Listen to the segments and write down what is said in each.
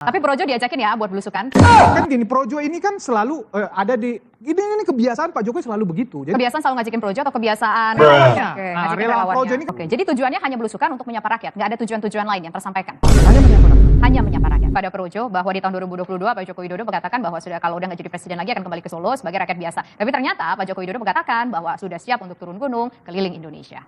Tapi Projo diajakin ya buat belusukan? Kan gini, Projo ini kan selalu ada di ini kebiasaan Pak Jokowi selalu begitu. Jadi, kebiasaan selalu ngajakin Projo atau kebiasaan relawannya? Oke, Nah, ngajakin relawan relawannya. Projo ini Oke, jadi tujuannya hanya belusukan untuk menyapa rakyat, nggak ada tujuan-tujuan lain yang tersampaikan. hanya menyapa rakyat. Hanya menyapa rakyat. Pada Projo bahwa di tahun 2022 Pak Joko Widodo mengatakan bahwa sudah kalau udah nggak jadi presiden lagi akan kembali ke Solo sebagai rakyat biasa. Tapi ternyata Pak Joko Widodo mengatakan bahwa sudah siap untuk turun gunung keliling Indonesia.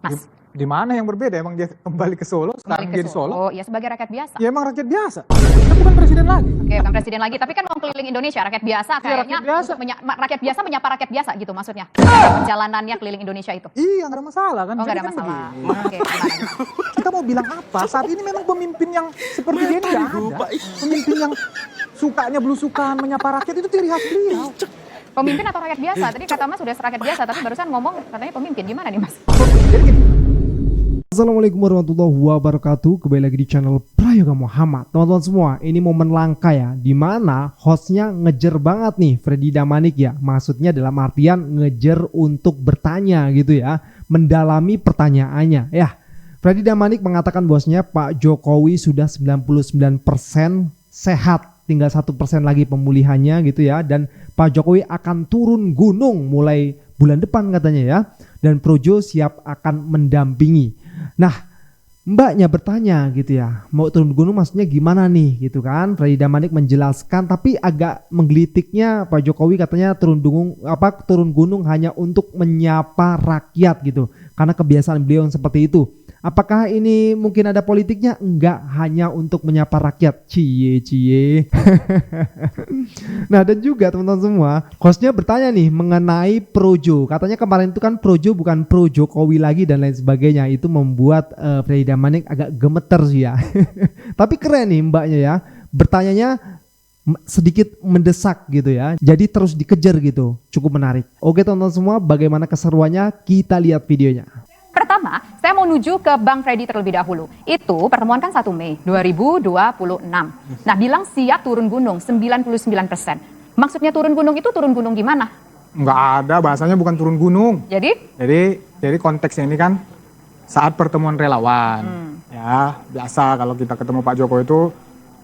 Mas, Di mana yang berbeda? Emang dia kembali ke Solo, sekarang kembali ke jadi Solo? Solo, ya sebagai rakyat biasa. Ya emang rakyat biasa. Kita bukan presiden lagi. Oke, bukan presiden lagi, tapi kan mau keliling Indonesia, rakyat biasa kayaknya. rakyat biasa. Rakyat biasa menyapa rakyat biasa gitu maksudnya. Perjalanannya keliling Indonesia itu. Iya, nggak ada masalah kan. Oh, nggak ada Jadi kan masalah. begini. Oke, gimana? Kita mau bilang apa? Saat ini memang pemimpin yang seperti dia ini nggak ada. Pemimpin yang sukanya belusukan, menyapa rakyat itu ciri khas beliau. Pemimpin atau rakyat biasa? Tadi kata Mas sudah rakyat biasa, tapi barusan ngomong katanya pemimpin. Gimana nih Mas? Jadi gini, Assalamualaikum warahmatullahi wabarakatuh. Kembali lagi di channel Prayoga Muhammad. Teman-teman semua, ini momen langka ya, dimana hostnya ngejer banget nih Freddy Damanik ya. Maksudnya dalam artian ngejer untuk bertanya gitu ya, mendalami pertanyaannya ya. Freddy Damanik mengatakan bosnya Pak Jokowi sudah 99% sehat, tinggal 1% lagi pemulihannya gitu ya. Dan Pak Jokowi akan turun gunung mulai bulan depan katanya ya. Dan Projo siap akan mendampingi. Nah, mbaknya bertanya gitu ya, mau turun gunung maksudnya gimana nih gitu kan. Freddy Damanik menjelaskan, tapi agak menggelitiknya Pak Jokowi katanya turun gunung hanya untuk menyapa rakyat gitu, karena kebiasaan beliau yang seperti itu. Apakah ini mungkin ada politiknya? Enggak, hanya untuk menyapa rakyat. Cie. Nah, dan juga teman-teman semua, hostnya bertanya nih mengenai Projo. Katanya kemarin itu kan Projo bukan pro Jokowi lagi dan lain sebagainya. Itu membuat Freddy Damanik agak gemeter sih ya. Tapi keren nih mbaknya ya. Bertanyanya sedikit mendesak gitu ya. Jadi terus dikejar gitu. Cukup menarik. Oke teman-teman semua, bagaimana keseruannya? Kita lihat videonya. Pertama, saya mau nuju ke Bang Freddy terlebih dahulu. Itu pertemuan kan 1 Mei 2026. Nah, bilang siap turun gunung 99%. Maksudnya turun gunung itu turun gunung gimana? nggak ada, bahasanya bukan turun gunung. Jadi Konteksnya ini kan saat pertemuan relawan. Ya, biasa kalau kita ketemu Pak Jokowi itu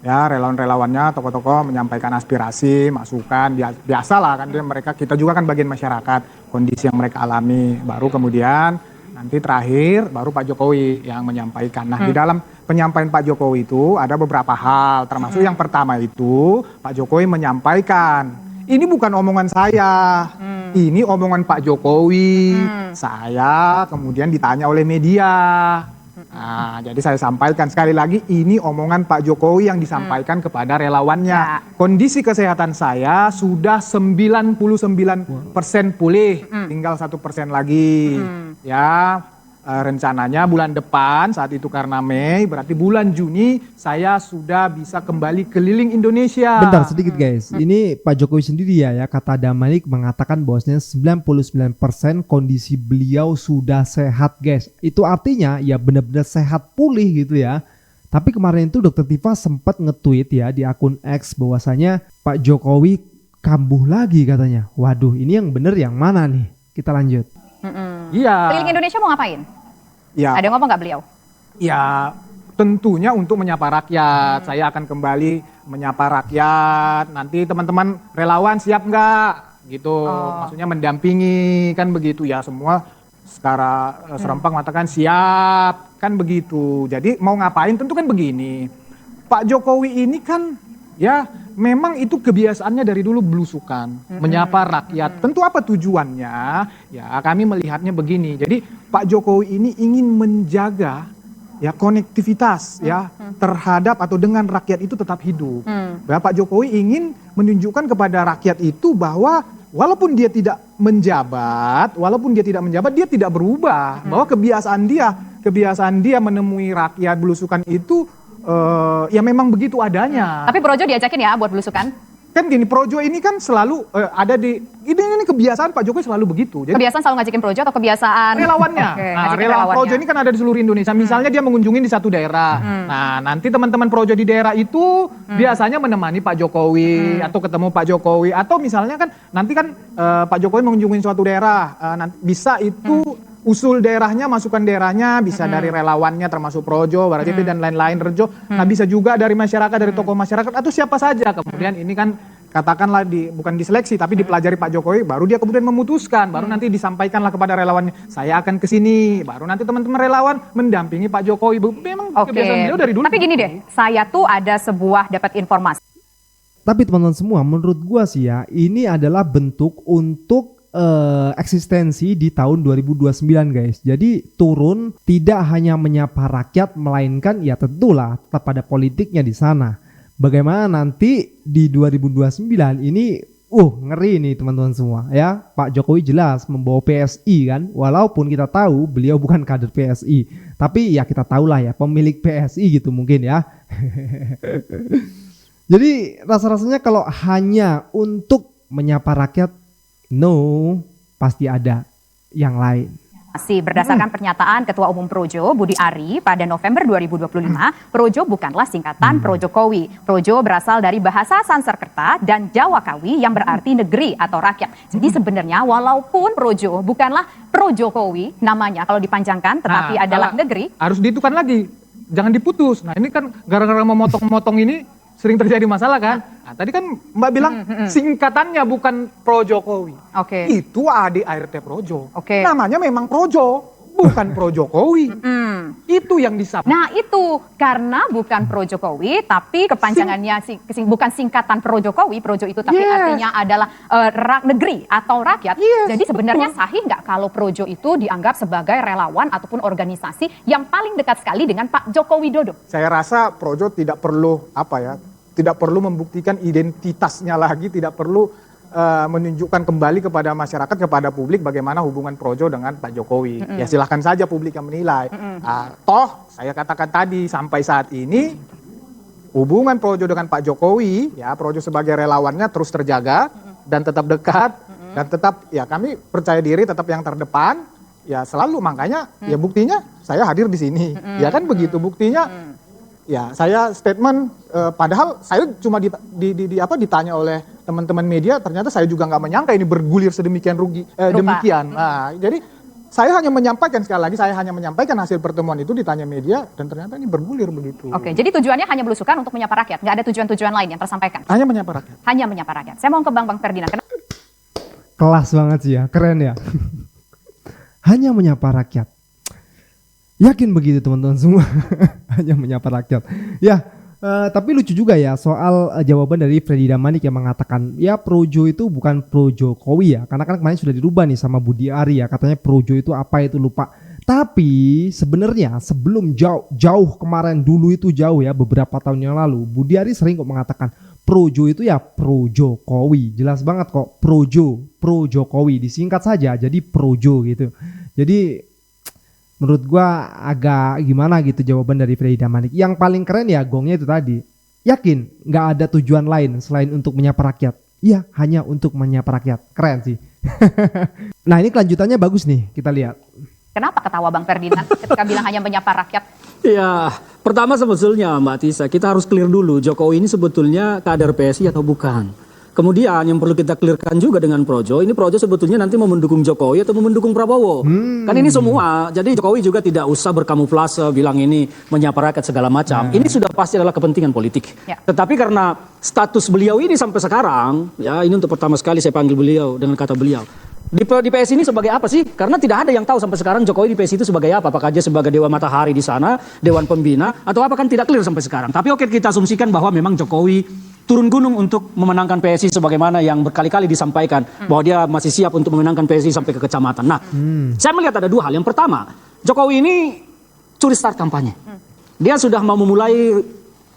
ya relawan-relawannya, tokoh-tokoh menyampaikan aspirasi, masukan, biasalah kan kita juga kan bagian masyarakat, kondisi yang mereka alami. Baru kemudian nanti terakhir baru Pak Jokowi yang menyampaikan. Nah, di dalam penyampaian Pak Jokowi itu ada beberapa hal, termasuk yang pertama itu Pak Jokowi menyampaikan, ini bukan omongan saya, ini omongan Pak Jokowi. Saya kemudian ditanya oleh media. Nah, jadi saya sampaikan sekali lagi, ini omongan Pak Jokowi yang disampaikan kepada relawannya. Ya. Kondisi kesehatan saya sudah 99% pulih, tinggal 1% lagi. Ya, rencananya bulan depan, saat itu karena Mei, berarti bulan Juni saya sudah bisa kembali keliling Indonesia. Bentar sedikit guys, ini Pak Jokowi sendiri ya, kata Damanik mengatakan bahwasanya 99% kondisi beliau sudah sehat guys. Itu artinya ya benar-benar sehat pulih gitu ya. Tapi kemarin itu Dr. Tifa sempat nge-tweet ya di akun X bahwasanya Pak Jokowi kambuh lagi katanya. Waduh, ini yang bener yang mana nih? Kita lanjut. Iya. keliling Indonesia mau ngapain? Ya. Ada ngomong nggak beliau? Ya, tentunya untuk menyapa rakyat. Saya akan kembali menyapa rakyat. Nanti teman-teman relawan siap nggak? Gitu. Maksudnya mendampingi, kan begitu ya. Semua secara serempak mengatakan siap, kan begitu. Jadi mau ngapain tentu kan begini. Pak Jokowi ini kan ya memang itu kebiasaannya dari dulu belusukan, menyapa rakyat. Tentu apa tujuannya? Ya kami melihatnya begini. Jadi Pak Jokowi ini ingin menjaga ya konektivitas ya terhadap atau dengan rakyat itu tetap hidup. Ya, Pak Jokowi ingin menunjukkan kepada rakyat itu bahwa walaupun dia tidak menjabat, dia tidak berubah. Bahwa kebiasaan dia menemui rakyat belusukan itu ya memang begitu adanya. Tapi Projo diajakin ya buat belusukan? Kan gini, Projo ini kan selalu ada di ini kebiasaan Pak Jokowi selalu begitu. Jadi Kebiasaan selalu ngajakin Projo atau kebiasaan? relawannya. Oke, Nah, ngajakin relawan relawannya. Projo ini kan ada di seluruh Indonesia. Misalnya dia mengunjungi di satu daerah. Nah, nanti teman-teman Projo di daerah itu biasanya menemani Pak Jokowi atau ketemu Pak Jokowi, atau misalnya kan nanti kan Pak Jokowi mengunjungi suatu daerah, bisa itu usul daerahnya, masukan daerahnya bisa dari relawannya termasuk Projo, Barajp dan lain-lain, Rejo. Nah bisa juga dari masyarakat, dari tokoh masyarakat atau siapa saja. Kemudian ini kan katakanlah bukan diseleksi tapi dipelajari Pak Jokowi, baru dia kemudian memutuskan, baru nanti disampaikanlah kepada relawannya, saya akan ke sini, baru nanti teman-teman relawan mendampingi Pak Jokowi. Memang kebiasaan beliau dari dulu. Tapi gini deh, saya tuh ada sebuah dapat informasi. Tapi teman-teman semua, menurut gua sih ya, ini adalah bentuk untuk eksistensi di tahun 2029 guys. Jadi turun tidak hanya menyapa rakyat, melainkan ya tentulah tetap ada politiknya di sana. Bagaimana nanti di 2029 ini ngeri nih teman-teman semua ya. Pak Jokowi jelas membawa PSI kan, walaupun kita tahu beliau bukan kader PSI, tapi ya kita tahulah ya pemilik PSI gitu mungkin ya. Jadi rasa-rasanya kalau hanya untuk menyapa rakyat, no, pasti ada yang lain. Masih berdasarkan pernyataan Ketua Umum Projo, Budi Ari, pada November 2025, Projo bukanlah singkatan Pro Jokowi. Projo berasal dari bahasa Sanskerta dan Jawa Kawi yang berarti negeri atau rakyat. Jadi sebenarnya walaupun Projo bukanlah Pro Jokowi namanya kalau dipanjangkan, tetapi adalah negeri. Harus dihitungkan lagi, jangan diputus. Nah ini kan gara-gara memotong-motong ini sering terjadi masalah kan. Nah, tadi kan Mbak bilang singkatannya bukan Pro Jokowi. Oke. Itu ADART Projo. Oke. Namanya memang Projo, bukan Pro Jokowi. Itu yang disapa. Nah itu karena bukan Pro Jokowi, tapi kepanjangannya bukan singkatan Pro Jokowi. Projo itu tapi artinya adalah negeri atau rakyat. Jadi sebenarnya sahih nggak kalau Projo itu dianggap sebagai relawan ataupun organisasi yang paling dekat sekali dengan Pak Joko Widodo? Saya rasa Projo tidak perlu tidak perlu membuktikan identitasnya lagi, tidak perlu menunjukkan kembali kepada masyarakat, kepada publik bagaimana hubungan Projo dengan Pak Jokowi. Ya silahkan saja publik yang menilai. Toh saya katakan tadi sampai saat ini hubungan Projo dengan Pak Jokowi, ya Projo sebagai relawannya terus terjaga dan tetap dekat dan tetap ya kami percaya diri tetap yang terdepan. Ya selalu makanya ya buktinya saya hadir di sini. Ya kan begitu buktinya. Ya, saya statement, padahal saya cuma ditanya oleh teman-teman media, ternyata saya juga nggak menyangka ini bergulir sedemikian demikian. Nah, jadi saya hanya menyampaikan sekali lagi, saya hanya menyampaikan hasil pertemuan itu ditanya media dan ternyata ini bergulir begitu. Oke, jadi tujuannya hanya belusukan untuk menyapa rakyat, nggak ada tujuan-tujuan lain yang tersampaikan? Hanya menyapa rakyat. Hanya menyapa rakyat. Saya mau ke Bang Ferdinand. Kelas banget sih ya, keren ya. Hanya menyapa rakyat. Yakin begitu teman-teman semua. Hanya menyapa rakyat. Ya, tapi lucu juga ya soal jawaban dari Freddy Damanik yang mengatakan ya Projo itu bukan Pro Jokowi ya. Karena kan kemarin sudah dirubah nih sama Budi Ari ya. Katanya Projo itu apa itu lupa. Tapi sebenarnya sebelum jauh kemarin dulu itu jauh ya beberapa tahun yang lalu Budi Ari sering kok mengatakan Projo itu ya Pro Jokowi. Jelas banget kok Projo, Pro Jokowi disingkat saja jadi Projo gitu. Jadi menurut gua agak gimana gitu jawaban dari Freddy Damanik. Yang paling keren ya gongnya itu tadi. Yakin nggak ada tujuan lain selain untuk menyapa rakyat? Iya, hanya untuk menyapa rakyat. Keren sih. Nah ini kelanjutannya bagus nih, kita lihat. Kenapa ketawa Bang Ferdinand ketika bilang hanya menyapa rakyat? Ya, pertama sebetulnya Mbak Tisa, kita harus clear dulu Jokowi ini sebetulnya kader PSI atau bukan. Kemudian yang perlu kita clearkan juga dengan Projo, ini Projo sebetulnya nanti mau mendukung Jokowi atau mau mendukung Prabowo. Kan ini semua, jadi Jokowi juga tidak usah berkamuflase bilang ini menyapa rakyat segala macam. Ini sudah pasti adalah kepentingan politik. Ya. Tetapi karena status beliau ini sampai sekarang, ya ini untuk pertama sekali saya panggil beliau dengan kata beliau. Di PSI ini sebagai apa sih? Karena tidak ada yang tahu sampai sekarang Jokowi di PSI itu sebagai apa. Apakah dia sebagai Dewa Matahari di sana, Dewan Pembina, atau apa kan tidak clear sampai sekarang. Tapi oke kita asumsikan bahwa memang Jokowi turun gunung untuk memenangkan PSI sebagaimana yang berkali-kali disampaikan. Bahwa dia masih siap untuk memenangkan PSI sampai ke kecamatan. Nah, saya melihat ada dua hal. Yang pertama, Jokowi ini curi start kampanye. Dia sudah mau memulai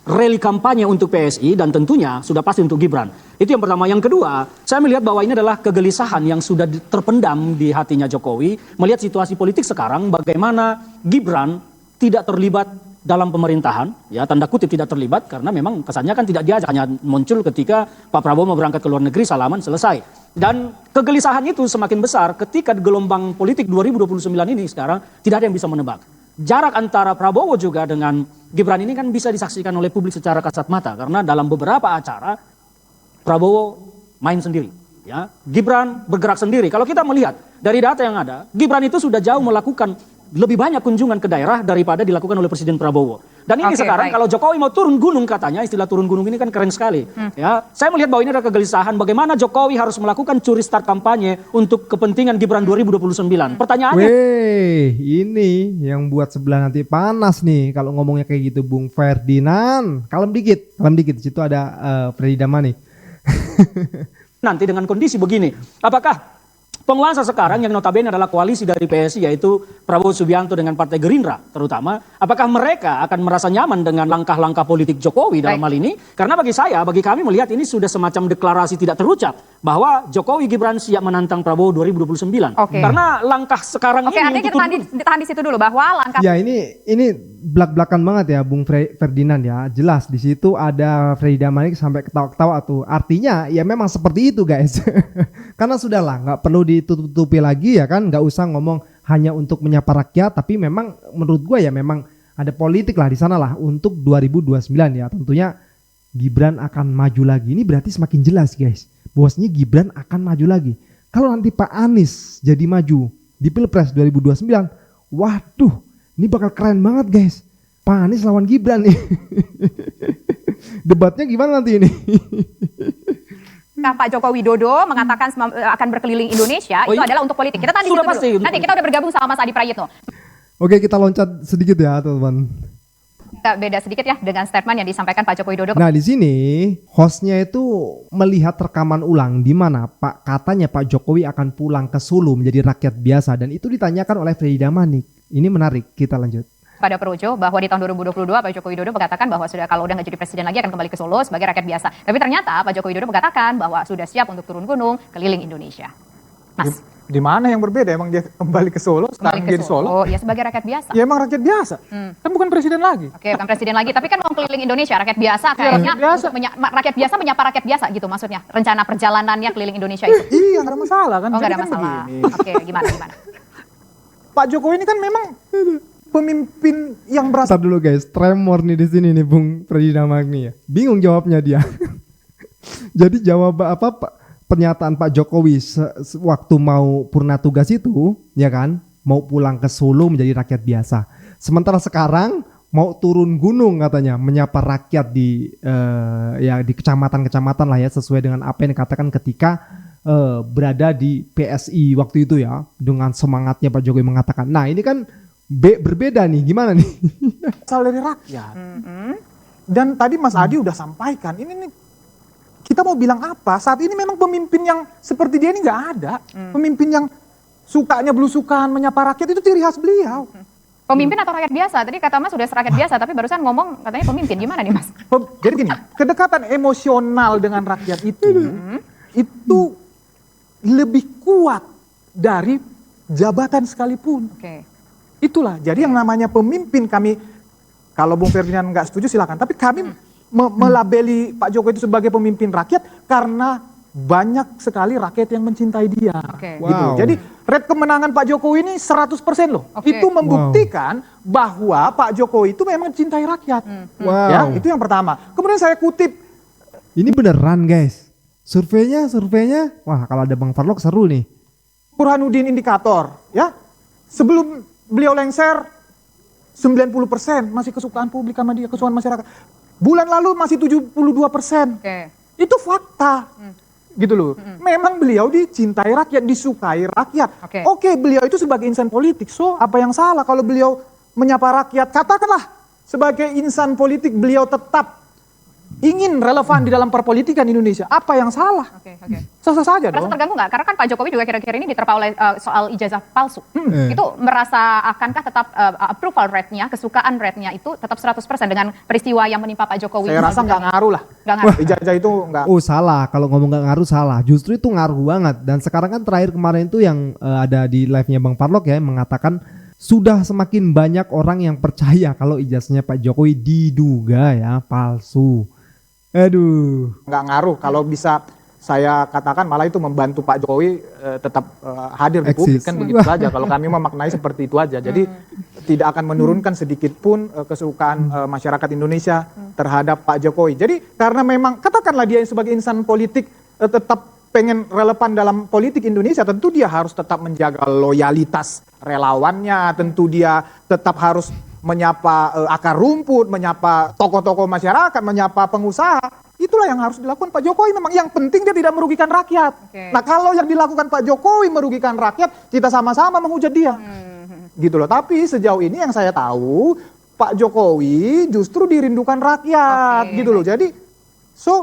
rally kampanye untuk PSI dan tentunya sudah pasti untuk Gibran. Itu yang pertama. Yang kedua, saya melihat bahwa ini adalah kegelisahan yang sudah terpendam di hatinya Jokowi. Melihat situasi politik sekarang, bagaimana Gibran tidak terlibat dalam pemerintahan, ya tanda kutip tidak terlibat karena memang kesannya kan tidak diajak, hanya muncul ketika Pak Prabowo mau berangkat ke luar negeri, salaman, selesai. Dan kegelisahan itu semakin besar ketika gelombang politik 2029 ini sekarang tidak ada yang bisa menebak. Jarak antara Prabowo juga dengan Gibran ini kan bisa disaksikan oleh publik secara kasat mata karena dalam beberapa acara Prabowo main sendiri. ya, Gibran bergerak sendiri. Kalau kita melihat dari data yang ada, Gibran itu sudah jauh melakukan lebih banyak kunjungan ke daerah daripada dilakukan oleh Presiden Prabowo. Dan ini Oke, sekarang baik. kalau Jokowi mau turun gunung katanya, istilah turun gunung ini kan keren sekali. Ya, saya melihat bahwa ini ada kegelisahan bagaimana Jokowi harus melakukan curi start kampanye untuk kepentingan Gibran 2029. Pertanyaannya, Weh, ini yang buat sebelah nanti panas nih kalau ngomongnya kayak gitu, Bung Ferdinand. Kalem dikit. Di situ ada Freddy Damanik. nanti dengan kondisi begini, apakah penguasa sekarang yang notabene adalah koalisi dari PSI yaitu Prabowo Subianto dengan Partai Gerindra terutama, apakah mereka akan merasa nyaman dengan langkah-langkah politik Jokowi dalam hal ini? Karena bagi saya, bagi kami melihat ini sudah semacam deklarasi tidak terucap bahwa Jokowi Gibran siap menantang Prabowo 2029. Oke. Karena langkah sekarang Oke, ini artinya kita ditahan di situ dulu bahwa langkah Ya ini belak-belakan banget ya Bung Ferdinand ya. Jelas di situ ada Freddy Damanik sampai ketawa-ketawa tuh. Artinya ya memang seperti itu guys. Karena sudahlah nggak perlu ditutupi lagi ya kan. Nggak usah ngomong hanya untuk menyapa rakyat. Tapi memang menurut gue ya memang ada politik lah di sana lah untuk 2029 ya. Tentunya Gibran akan maju lagi. Ini berarti semakin jelas guys. Bahwasanya Gibran akan maju lagi. Kalau nanti Pak Anies jadi maju di Pilpres 2029, waduh, ini bakal keren banget guys. Pak Anies lawan Gibran nih. Debatnya gimana nanti ini? Pak Joko Widodo mengatakan akan berkeliling Indonesia, Oh, itu iya. adalah untuk politik. Kita tahan di Sudah situ pasti. dulu. Nanti kita udah bergabung sama Mas Adi Prayitno. Oke, kita loncat sedikit ya teman-teman. Kita beda sedikit ya dengan statement yang disampaikan Pak Joko Widodo. Nah di sini hostnya itu melihat rekaman ulang di mana katanya Pak Jokowi akan pulang ke Solo menjadi rakyat biasa dan itu ditanyakan oleh Freddy Damanik. Ini menarik, kita lanjut. Pada Projo bahwa di tahun 2022 Pak Joko Widodo mengatakan bahwa kalau udah nggak jadi presiden lagi akan kembali ke Solo sebagai rakyat biasa. Tapi ternyata Pak Joko Widodo mengatakan bahwa sudah siap untuk turun gunung keliling Indonesia. Mas, Di mana yang berbeda? Emang dia kembali ke Solo, sekarang kembali dia ke di Solo? Solo, ya sebagai rakyat biasa. Ya emang rakyat biasa. Kan bukan presiden lagi. Oke, bukan presiden lagi, tapi kan mau keliling Indonesia, rakyat biasa kayaknya. rakyat biasa. Untuk rakyat biasa menyapa rakyat biasa gitu maksudnya. Rencana perjalanannya keliling Indonesia itu. Iya, nggak ada masalah kan. Oh, nggak Jadi ada kan masalah. begini. Oke, gimana? Pak Jokowi ini kan memang pemimpin yang berasal Bentar dulu guys, tremor nih di sini nih Bung Freddy Damanik nih ya. Bingung jawabnya dia. Jadi jawab apa Pak? Pernyataan Pak Jokowi waktu mau purna tugas itu, ya kan, mau pulang ke Solo menjadi rakyat biasa. Sementara sekarang mau turun gunung katanya, menyapa rakyat di ya di kecamatan-kecamatan lah ya, sesuai dengan apa yang dikatakan ketika berada di PSI waktu itu ya, dengan semangatnya Pak Jokowi mengatakan. Nah ini kan berbeda nih, gimana nih? dari rakyat. Dan tadi Mas Adi udah sampaikan, ini nih kita mau bilang apa? Saat ini memang pemimpin yang seperti dia ini nggak ada. Pemimpin yang sukanya belusukan, menyapa rakyat itu ciri khas beliau. Pemimpin atau rakyat biasa? Tadi kata Mas sudah rakyat biasa, tapi barusan ngomong katanya pemimpin. Gimana nih Mas? Jadi gini, kedekatan emosional dengan rakyat itu lebih kuat dari jabatan sekalipun. Oke. Itulah, jadi yang namanya pemimpin kami, kalau Bung Ferdinand nggak setuju silakan, tapi kami melabeli Pak Jokowi itu sebagai pemimpin rakyat karena banyak sekali rakyat yang mencintai dia. Oke. Gitu. Wow. Jadi rate kemenangan Pak Jokowi ini 100% loh. Oke. Itu membuktikan bahwa Pak Jokowi itu memang cintai rakyat. Wow. Ya, itu yang pertama. Kemudian saya kutip, Ini beneran guys. Surveinya, wah kalau ada Bang Farlok seru nih. Burhanuddin Indikator, ya. Sebelum beliau lengser 90% masih kesukaan publik sama dia, kesukaan masyarakat. Bulan lalu masih 72%. Oke. Itu fakta. Gitu loh. Memang beliau dicintai rakyat, disukai rakyat. Oke. Beliau itu sebagai insan politik. So, apa yang salah kalau beliau menyapa rakyat? Katakanlah sebagai insan politik beliau tetap ingin relevan di dalam perpolitikan Indonesia. Apa yang salah? Oke. Sah-sah saja Merasa dong. terganggu nggak? Karena kan Pak Jokowi juga kira-kira ini diterpa oleh soal ijazah palsu. Itu merasa akankah tetap approval rate-nya, kesukaan rate-nya itu tetap 100% dengan peristiwa yang menimpa Pak Jokowi? Saya rasa nggak ngaruh lah. Nggak ngaruh. Ijazah itu nggak. Oh salah, kalau ngomong gak ngaruh salah. Justru itu ngaruh banget. Dan sekarang kan terakhir kemarin itu yang ada di live-nya Bang Farlok ya, mengatakan sudah semakin banyak orang yang percaya kalau ijazahnya Pak Jokowi diduga ya palsu. Aduh. Nggak ngaruh. Kalau bisa saya katakan malah itu membantu Pak Jokowi tetap hadir di publik, Eksis. kan begitu saja. Kalau kami memaknai seperti itu aja. Jadi tidak akan menurunkan sedikit pun kesukaan masyarakat Indonesia terhadap Pak Jokowi. Jadi karena memang katakanlah dia sebagai insan politik tetap pengen relevan dalam politik Indonesia, tentu dia harus tetap menjaga loyalitas relawannya, tentu dia tetap harus menyapa akar rumput, menyapa tokoh-tokoh masyarakat, menyapa pengusaha. Itulah yang harus dilakukan Pak Jokowi. Memang yang penting dia tidak merugikan rakyat. Nah, kalau yang dilakukan Pak Jokowi merugikan rakyat, kita sama-sama menghujat dia. Gitu loh. Tapi sejauh ini yang saya tahu, Pak Jokowi justru dirindukan rakyat. Gitu loh. Jadi,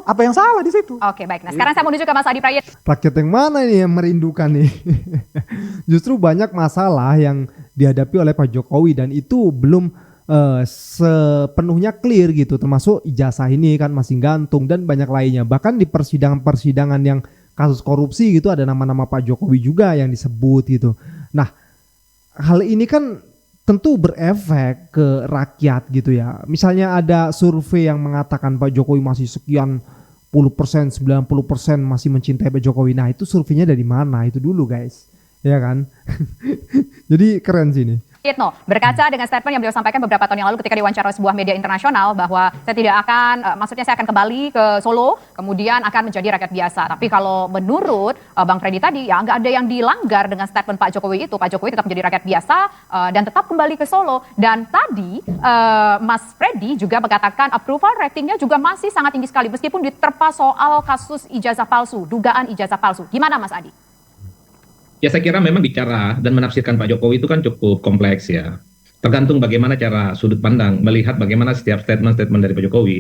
apa yang salah di situ? Oke, baik. Nah, sekarang saya menuju ke Mas Adi Prayitno. Rakyat yang mana nih yang merindukan nih? Justru banyak masalah yang dihadapi oleh Pak Jokowi dan itu belum sepenuhnya clear gitu, termasuk ijazah ini kan masih gantung dan banyak lainnya. Bahkan di persidangan-persidangan yang kasus korupsi gitu ada nama-nama Pak Jokowi juga yang disebut gitu. Nah, hal ini kan tentu berefek ke rakyat gitu ya. Misalnya ada survei yang mengatakan Pak Jokowi masih sekian puluh persen, 90% masih mencintai Pak Jokowi. Nah, itu surveinya dari mana? Itu dulu guys. Ya kan? Jadi keren sih ini. Prayitno, berkaca dengan statement yang beliau sampaikan beberapa tahun yang lalu ketika diwawancara sebuah media internasional bahwa saya tidak akan, maksudnya saya akan kembali ke Solo, kemudian akan menjadi rakyat biasa. Tapi kalau menurut Bang Freddy tadi, ya nggak ada yang dilanggar dengan statement Pak Jokowi itu. Pak Jokowi tetap menjadi rakyat biasa dan tetap kembali ke Solo. Dan tadi Mas Freddy juga mengatakan approval ratingnya juga masih sangat tinggi sekali meskipun diterpa soal kasus ijazah palsu, dugaan ijazah palsu. Gimana Mas Adi? Ya saya kira memang bicara dan menafsirkan Pak Jokowi itu kan cukup kompleks ya. Tergantung bagaimana cara sudut pandang melihat bagaimana setiap statement-statement dari Pak Jokowi.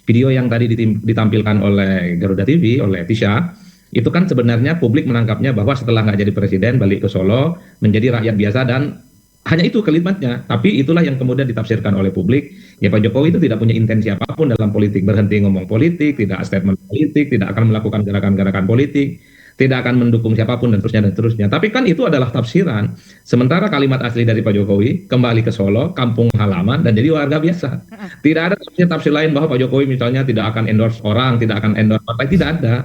Video yang tadi ditampilkan oleh Garuda TV, oleh Tisha, itu kan sebenarnya publik menangkapnya bahwa setelah nggak jadi presiden balik ke Solo menjadi rakyat biasa dan hanya itu kalimatnya. Tapi itulah yang kemudian ditafsirkan oleh publik. Ya Pak Jokowi itu tidak punya intensi apapun dalam politik, berhenti ngomong politik, tidak statement politik, tidak akan melakukan gerakan-gerakan politik, tidak akan mendukung siapapun dan seterusnya dan seterusnya. Tapi kan itu adalah tafsiran. Sementara kalimat asli dari Pak Jokowi kembali ke Solo, kampung halaman dan jadi warga biasa. Tidak ada tafsir lain bahwa Pak Jokowi misalnya tidak akan endorse orang, tidak akan endorse partai, tidak ada.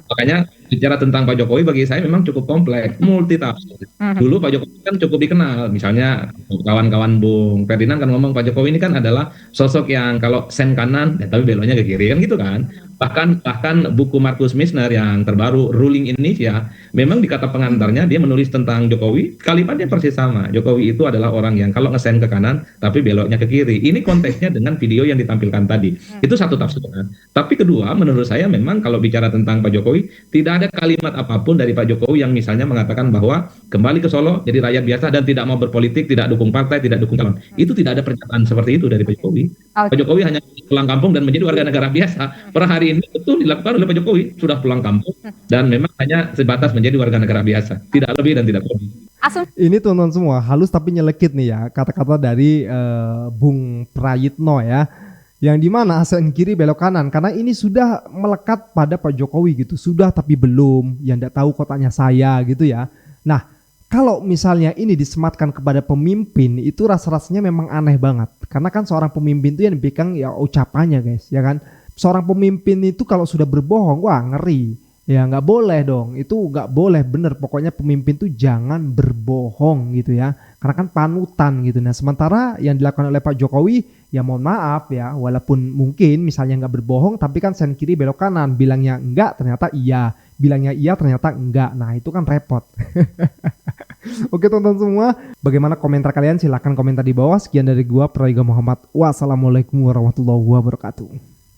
Makanya bicara tentang Pak Jokowi bagi saya memang cukup kompleks, multi tafsir. Dulu Pak Jokowi kan cukup dikenal, misalnya kawan-kawan Bung Ferdinand kan ngomong Pak Jokowi ini kan adalah sosok yang kalau sen kanan, ya, tapi beloknya ke kiri kan gitu kan. Bahkan buku Markus Misner yang terbaru Ruling Indonesia, memang di kata pengantarnya dia menulis tentang Jokowi, kalimatnya persis sama. Jokowi itu adalah orang yang kalau ngesen ke kanan, tapi beloknya ke kiri. Ini konteksnya dengan video yang ditampilkan tadi. Itu satu tafsiran. Tapi kedua, menurut saya memang kalau bicara tentang Pak Jokowi, tidak ada kalimat apapun dari Pak Jokowi yang misalnya mengatakan bahwa kembali ke Solo jadi rakyat biasa dan tidak mau berpolitik, tidak dukung partai, tidak dukung calon. Itu tidak ada pernyataan seperti itu dari Pak Jokowi. Pak Jokowi hanya pulang kampung dan menjadi warga negara biasa. Per hari ini betul dilakukan oleh Pak Jokowi, sudah pulang kampung dan memang hanya sebatas menjadi warga negara biasa, tidak lebih dan tidak kurang. Ini tonton semua halus tapi nyelekit nih ya kata-kata dari Bung Prayitno ya. Yang dimana sen kiri belok kanan karena ini sudah melekat pada Pak Jokowi gitu, sudah tapi belum, yang tidak tahu kotanya saya gitu ya. Nah, kalau misalnya ini disematkan kepada pemimpin itu rasa-rasanya memang aneh banget karena kan seorang pemimpin itu yang dipegang ya ucapannya guys, ya kan. Seorang pemimpin itu kalau sudah berbohong, wah ngeri. Ya nggak boleh dong, itu nggak boleh bener. Pokoknya pemimpin tuh jangan berbohong gitu ya, karena kan panutan gitu. Nah sementara yang dilakukan oleh Pak Jokowi, ya mohon maaf ya, walaupun mungkin misalnya nggak berbohong, tapi kan sen kiri belok kanan, bilangnya enggak ternyata iya, bilangnya iya ternyata enggak. Nah itu kan repot. Oke tonton semua, bagaimana komentar kalian? Silahkan komentar di bawah. Sekian dari gua Prayoga Muhammad. Wassalamualaikum warahmatullahi wabarakatuh.